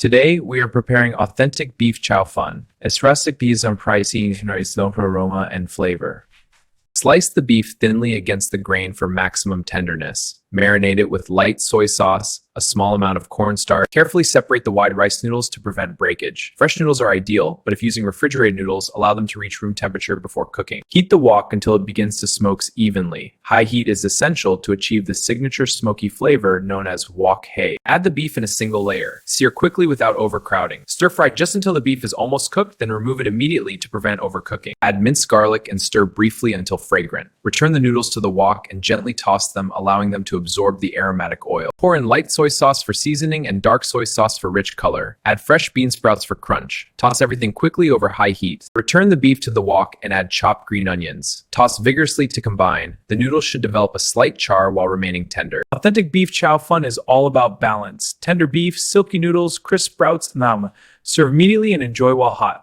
Today, we are preparing authentic beef chow fun. Es recipe is pricing is known for aroma and flavor. Slice the beef thinly against the grain for maximum tenderness. Marinate it with light soy sauce, a small amount of cornstarch. Carefully separate the wide rice noodles to prevent breakage. Fresh noodles are ideal, but if using refrigerated noodles, allow them to reach room temperature before cooking. Heat the wok until it begins to smoke evenly. High heat is essential to achieve the signature smoky flavor known as Wok Hei. Add the beef in a single layer. Sear quickly without overcrowding. Stir fry just until the beef is almost cooked, then remove it immediately to prevent overcooking. Add minced garlic and stir briefly until fragrant. Return the noodles to the wok and gently toss them, allowing them to absorb the aromatic oil. Pour in light soy sauce for seasoning and dark soy sauce for rich color. Add fresh bean sprouts for crunch. Toss everything quickly over high heat. Return the beef to the wok and add chopped green onions. Toss vigorously to combine. The noodles should develop a slight char while remaining tender. Authentic beef chow fun is all about balance. Tender beef, silky noodles, crisp sprouts, nam. Serve immediately and enjoy while hot.